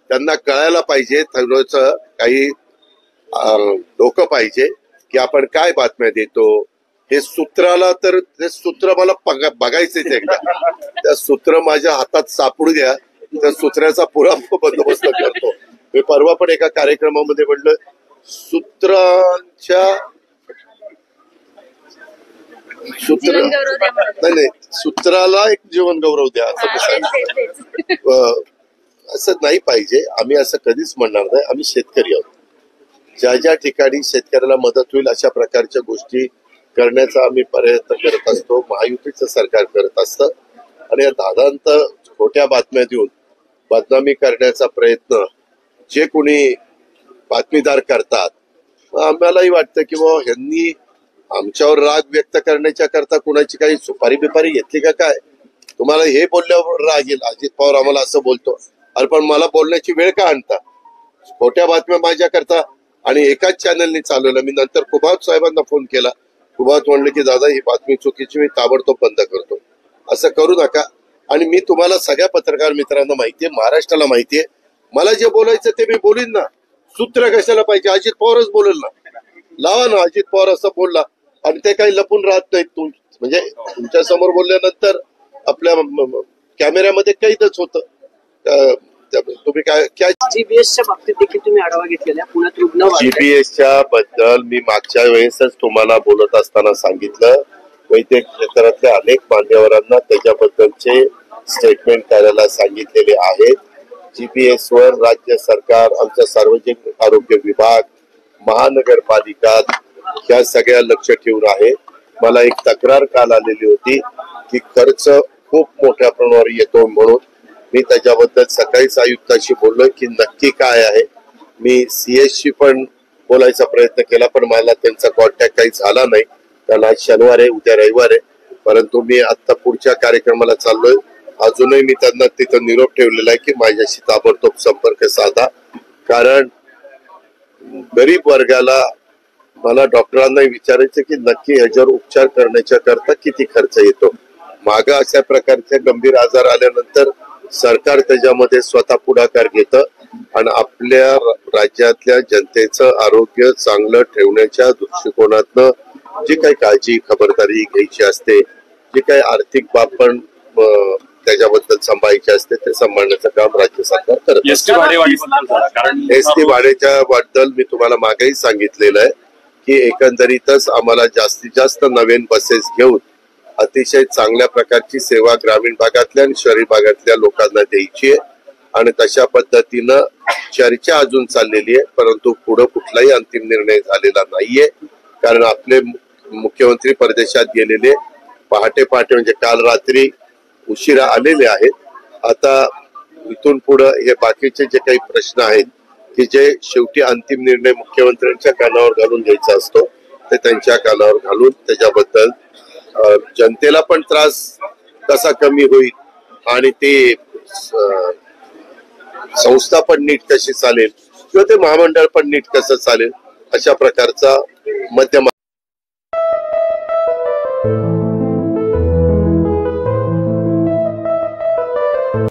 त्यांना कळायला पाहिजे, थोडंसं काही डोकं पाहिजे की आपण काय बातम्या देतो. हे सूत्राला तर ते सूत्र मला बघायचंच एकदा. त्या सूत्र माझ्या हातात सापडू द्या, त्या सूत्राचा पुरा बंदोबस्त करतो. मी परवा पण एका कार्यक्रमामध्ये म्हटलं नाही, सूत्राला एक जीवन गौरव द्या असं असं नाही पाहिजे. आम्ही असं कधीच म्हणणार नाही. आम्ही शेतकरी आहोत. ज्या ज्या ठिकाणी शेतकऱ्याला मदत होईल अशा प्रकारच्या गोष्टी करण्याचा आम्ही प्रयत्न करत असतो. महायुतीचं सरकार करत असतं आणि या दादांत खोट्या बातम्या देऊन बदनामी करण्याचा प्रयत्न जे कोणी बातमीदार करतात, आम्हालाही वाटतं की बाबा ह्यांनी आमच्यावर राग व्यक्त करण्याच्या करता कुणाची काही सुपारी बिपारी घेतली का काय. तुम्हाला हे बोलल्यावर राग येईल, अजित पवार आम्हाला असं बोलतो. अरे पण मला बोलण्याची वेळ का आणता. खोट्या बातम्या माझ्या करता आणि एकाच चॅनलने चालवलं. मी नंतर कुबावत साहेबांना फोन केला. कुबावत म्हणले की दादा ही बातमी चुकीची, मी ताबडतोब बंद करतो. असं करू नका. आणि मी तुम्हाला सगळ्या पत्रकार मित्रांना माहितीये, महाराष्ट्राला माहितीये, मला जे बोलायचं ते मी बोलीन ना. सूत्र कशाला पाहिजे. अजित पवारच बोलेल ना. लावा ना अजित पवार असं बोलला आणि ते काही लपून राहत नाहीत. म्हणजे तुमच्या समोर बोलल्यानंतर आपल्या कॅमेऱ्यामध्ये कैदच होतं. तुम्ही काय जीपीएसच्या बाबतीत देखील तुम्ही आढावा घेतलेला पुण्यात रुग्ण जीपीएसच्या बद्दल मी मागच्या वेळेसच तुम्हाला बोलत असताना सांगितलं. वैद्यकीय क्षेत्रातल्या अनेक मान्यवरांना त्याच्याबद्दलचे स्टेटमेंट करायला सांगितलेले आहेत. जीपीएस वर राज्य सरकार, आमचा सार्वजनिक आरोग्य विभाग, महानगरपालिका ह्या सगळ्या लक्ष ठेवून आहे. मला एक तक्रार काल आलेली होती की खर्च खूप मोठ्या प्रमाणावर येतो म्हणून. मी त्याच्याबद्दल सकाळीच आयुक्ताशी बोललोय की नक्की काय आहे. मी सीएसशी पण बोलायचा प्रयत्न केला पण मला त्यांचा कॉन्टॅक्ट काही झाला नाही. कारण आज शनिवार आहे, उद्या रविवार आहे. परंतु मी आता पुढच्या कार्यक्रमाला चाललोय. अजूनही मी त्यांना तिथं निरोप ठेवलेला आहे की माझ्याशी ताबडतोब संपर्क साधा. कारण गरीब वर्गाला मला डॉक्टरांनाही विचारायचं की नक्की ह्याच्यावर उपचार करण्याच्या करता किती खर्च येतो. मागं अशा प्रकारचे गंभीर आजार आल्यानंतर सरकार त्याच्यामध्ये स्वतः पुढाकार घेतं आणि आपल्या राज्यातल्या जनतेचं आरोग्य चांगलं ठेवण्याच्या दृष्टिकोनातनं जी काही काळजी खबरदारी घ्यायची असते, जी काही आर्थिक बाब पण त्याच्याबद्दल सांभाळायची असते, ते सांभाळण्याचं काम राज्य सरकार करत असतं. एसटी भाड्याच्या बद्दल मी तुम्हाला मागेही सांगितलेलं आहे की एकंदरीतच आम्हाला जास्तीत जास्त नवीन बसेस घेऊन अतिशय चांगल्या प्रकारची सेवा ग्रामीण भागातल्या आणि शहरी भागातल्या लोकांना द्यायची आहे. आणि तशा पद्धतीनं चर्चा अजून चाललेली आहे. परंतु पुढे कुठलाही अंतिम निर्णय झालेला नाहीये. कारण आपले मुख्यमंत्री परदेशात गेलेले पहाटे म्हणजे काल रात्री उशिरा आलेले आहेत. आता इथून पुढे हे बाकीचे जे काही प्रश्न आहेत की जे शेवटी अंतिम निर्णय मुख्यमंत्र्यांच्या कानावर घालून घ्यायचा असतो, ते त्यांच्या कानावर घालून त्याच्याबद्दल जनतेला पण त्रास कसा कमी होईल आणि ते संस्था पण नीट कशी चालेल किंवा ते महामंडळ पण नीट कसं चालेल अशा प्रकारचा मध्यम